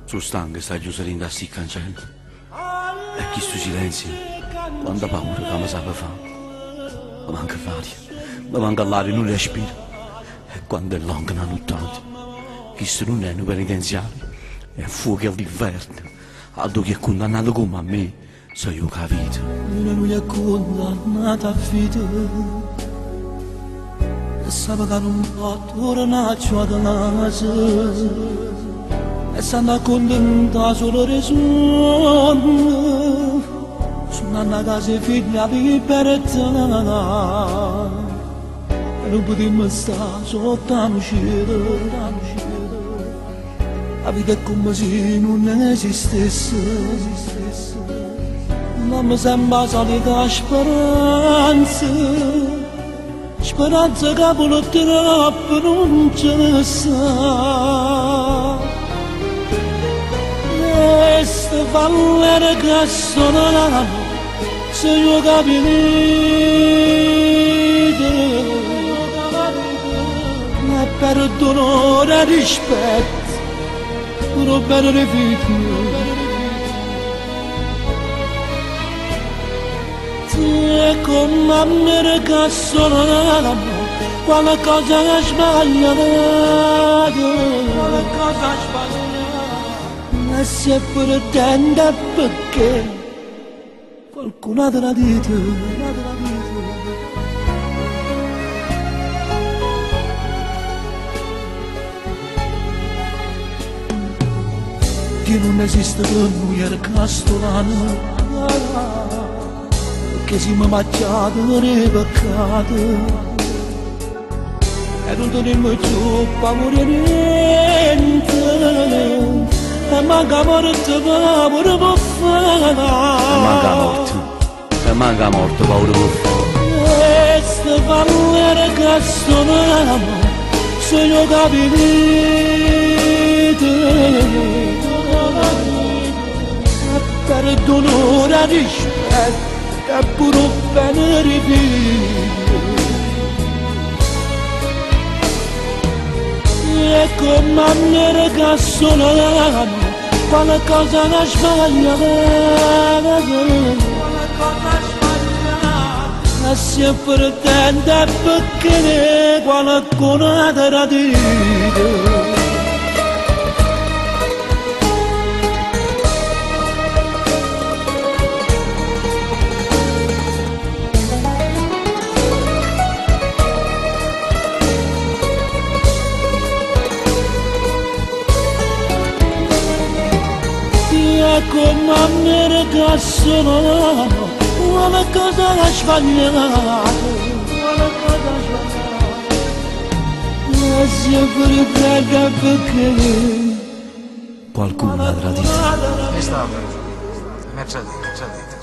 Sono stanco, sta chiuso da sti cancelli. E chi sto silenzio, quanta paura che mi sa per fare. Mi manca l'aria, mi manca l'aria, non respiro. E quando è lunga una nottata, questo non è un penitenziario, è fuoco all'inferno. Altro che è condannato come a me, so io che la vita. Non è condannato a vita, e sapeva che non può tornare da casa. E stanno accontentando solo le sonno, sono a casa e figlia libertà. E non potremmo stare sotto la uscita. La vita è come se non esistesse. Non mi sembra la solita speranza, speranza che purtroppo non ce sta. Queste falle che suonano, se io capite, ma per dolore e rispetto, non per le vite. E come a me che suonano, qualcosa è sbagliato, qualcosa è sbagliato. E se pretende perché qualcuno te l'ha detto, che non esiste per noi il castolano, perché siamo macchiati nei peccati e non teniamo più paura niente. E manca morte, paura per fare. E manca morte, paura per fare. Queste paure che suonano, se io capite, e per dolore e rispetto, e pure bene rivivo. E come a me che suonano, qualcosa che sbagliato, e se pretende perché qualcuno te l'ha detto. Come a me che sono, qualcosa che sbagliato, e sempre prega perché qualcuno ha tradito. E stava, Mercedes.